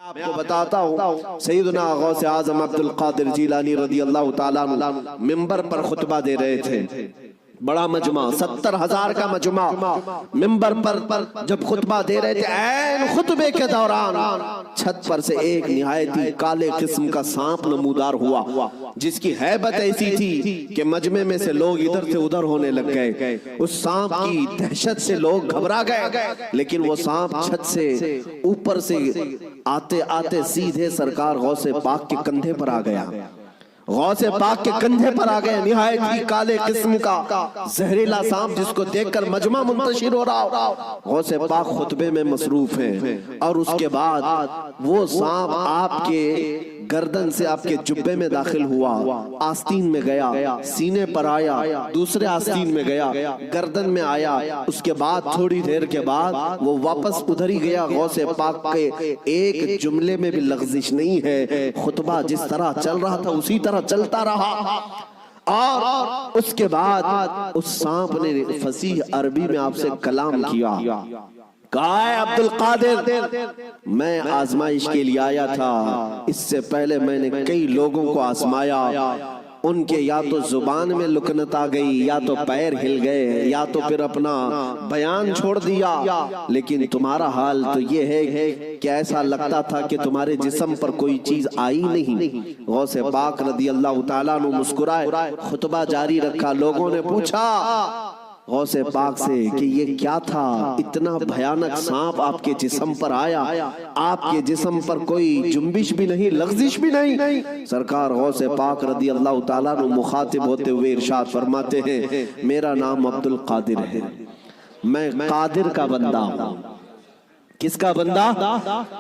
آپ کو بتاتا ہوں سیدنا غوث اعظم عبد القادر جیلانی رضی اللہ تعالیٰ عنہ منبر پر خطبہ دے رہے تھے، بڑا مجمع 70,000 کا مجمع منبر پر جب خطبہ دے رہے تھے، عین خطبے کے دوران چھت پر سے ایک نہایت ہی کالے قسم کا سانپ نمودار ہوا، جس کی ہیبت ایسی تھی کہ مجمع میں سے لوگ ادھر سے ادھر ہونے لگ گئے۔ اس سانپ کی دہشت سے لوگ گھبرا گئے، لیکن وہ سانپ چھت سے اوپر سے آتے آتے سیدھے سرکار غوث پاک کے کندھے پر آ گیا، غوث پاک کے کندھے پر آ گئے۔ نہایت ہی کالے قسم کا زہریلا سانپ جس کو دیکھ کر مجمع منتشر ہو رہا، غوث پاک خطبے میں مصروف ہیں، اور اس کے بعد وہ سانپ آپ کے گردن سے آپ کے جبے میں داخل ہوا، آستین میں گیا، سینے پر آیا، دوسرے آستین میں گیا، گردن میں آیا، اس کے بعد تھوڑی دیر کے بعد وہ واپس ادھر ہی گیا۔ غوث پاک کے ایک جملے میں بھی لغزش نہیں ہے، خطبہ جس طرح چل رہا تھا اسی طرح چلتا رہا۔ اور اس کے بعد اس سانپ نے فصیح عربی میں آپ سے کلام کیا، کہا ہے عبد القادر میں آزمائش کے لیے آیا تھا، اس سے پہلے میں نے کئی لوگوں کو آزمایا، ان کے یا تو زبان میں لکنت آ گئی، یا تو پیر ہل گئے، یا تو پھر اپنا بیان چھوڑ دیا، لیکن تمہارا حال تو یہ ہے کہ ایسا لگتا تھا کہ تمہارے جسم پر کوئی چیز آئی نہیں۔ غوث پاک رضی اللہ تعالیٰ عنہ مسکرائے، خطبہ جاری رکھا۔ لوگوں نے پوچھا غوث پاک سے کہ یہ کیا تھا، اتنا بھیانک سانپ آپ کے جسم پر آیا، آپ کے جسم پر کوئی جنبش بھی نہیں، لغزش بھی نہیں۔ سرکار غوث پاک رضی اللہ تعالیٰ عنہ مخاطب ہوتے ہوئے ارشاد فرماتے ہیں، میرا نام عبد القادر ہے، میں قادر کا بندہ ہوں۔ کس کا بندہ؟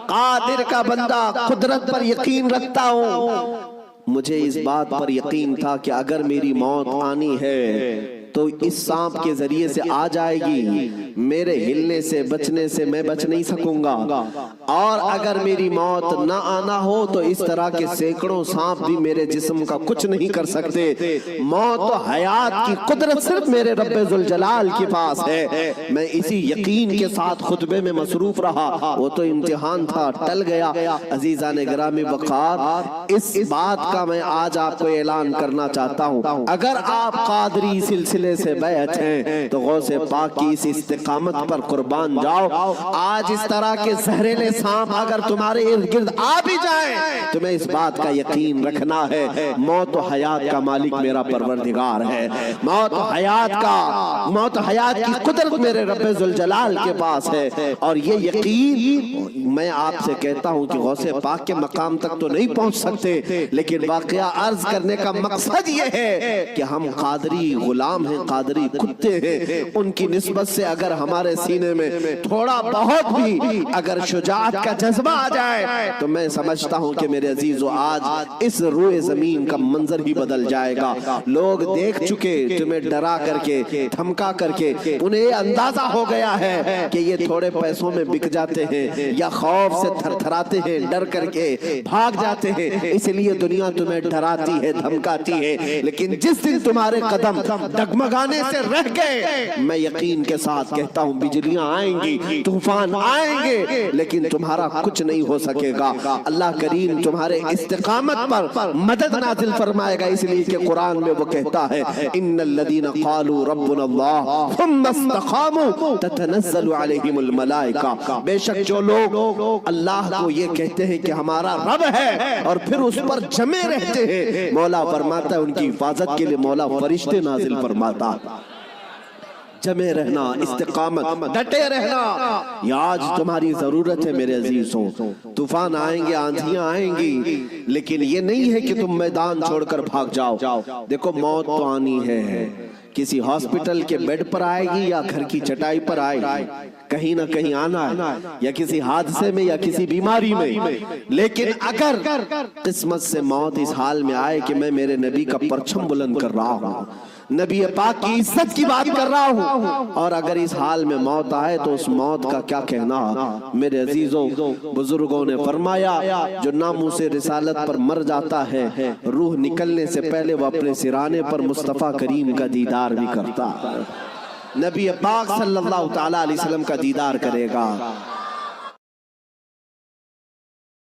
قادر کا بندہ، قدرت پر یقین رکھتا ہوں۔ مجھے اس بات پر یقین تھا کہ اگر میری موت آنی ہے تو اس سانپ کے ذریعے سے آ جائے گی، میرے ہلنے سے بچنے سے میں بچ نہیں سکوں گا، اور اگر میری موت نہ آنا ہو تو اس طرح کے سینکڑوں سانپ بھی میرے جسم کا کچھ نہیں کر سکتے۔ موت و حیات کی قدرت صرف میرے رب ذوالجلال کے پاس ہے۔ میں اسی یقین کے ساتھ خطبے میں مصروف رہا، وہ تو امتحان تھا، ٹل گیا۔ عزیزان گرامی وقار، اس بات کا میں آج آپ کو اعلان کرنا چاہتا ہوں، اگر آپ قادری سلسلے سے بیعت ہیں تو غوث پاک کی اس استقامت پر قربان جاؤ۔ آج اس طرح کے زہریلے سانپ اگر تمہارے ارد گرد آ بھی جائیں، تمہیں اس بات کا یقین رکھنا ہے، موت و حیات کا مالک میرا پروردگار ہے، موت و حیات کی قدرت میرے رب ذوالجلال کے پاس ہے۔ اور یہ یقین میں آپ سے کہتا ہوں کہ غوث پاک کے مقام تک تو نہیں پہنچ سکتے، لیکن واقعہ عرض کرنے کا مقصد یہ ہے کہ ہم قادری غلام ہیں، قادری کتے ہیں، ان کی نسبت سے اگر ہمارے سینے میں تھوڑا بہت بھی اگر شجاعت کا جذبہ آ جائے تو میں سمجھتا ہوں کہ میرے عزیزو آج اس روئے زمین کا منظر ہی بدل جائے گا۔ لوگ دیکھ چکے تمہیں ڈرا کر کے، دھمکا کر کے، انہیں یہ اندازہ ہو گیا ہے کہ یہ تھوڑے پیسوں میں بک جاتے ہیں یا خوف سے تھر تھراتے ہیں، ڈر کر کے بھاگ جاتے ہیں، اس لیے دنیا تمہیں ڈراتی ہے، دھمکاتی ہے۔ لیکن جس دن تمہارے قدم ڈگمگانے سے رہ گئے، میں یقین کے ساتھ کہتا ہوں بجلیاں آئیں گی، طوفان آئیں گے، لیکن تمہارا کچھ نہیں ہو سکے گا۔ اللہ کریم تمہارے استقامت پر مدد نازل فرمائے گا، اس لیے کہ قرآن میں وہ کہتا ہے ان الذین قالوا ربنا اللہ ثم استقاموا تتنزل علیہم الملائکہ، بے شک جو لوگ اللہ کو یہ کہتے ہیں کہ ہمارا رب ہے اور پھر اس پر جمے رہتے ہیں، مولا فرماتا ہے ان کی حفاظت کے لیے مولا فرشتے نازل فرماتا۔ جمے رہنا، استقامت، ڈٹے رہنا، یہ آج تمہاری ضرورت ہے میرے عزیزوں۔ طوفان آئیں گے، آندھیاں آئیں گی، لیکن یہ نہیں ہے کہ تم میدان چھوڑ کر بھاگ جاؤ۔ دیکھو موت تو آنی ہے، کسی ہاسپٹل کے بیڈ پر آئے گی یا گھر کی چٹائی پر آئے گی، کہیں نہ کہیں آنا ہے، یا کسی حادثے میں یا کسی بیماری میں۔ لیکن اگر قسمت سے موت اس حال میں آئے کہ میں میرے نبی کا پرچم بلند کر رہا ہوں، نبی پاک کی عزت کی بات کر رہا ہوں، اور اگر اس حال میں موت آئے تو اس موت کا کیا کہنا؟ میرے عزیزوں، بزرگوں نے فرمایا جو ناموس رسالت پر مر جاتا ہے، روح نکلنے سے پہلے وہ اپنے سرانے پر مصطفیٰ کریم کا دیدار بھی کرتا ہے، نبی پاک صلی اللہ تعالیٰ علیہ وسلم کا دیدار کرے گا۔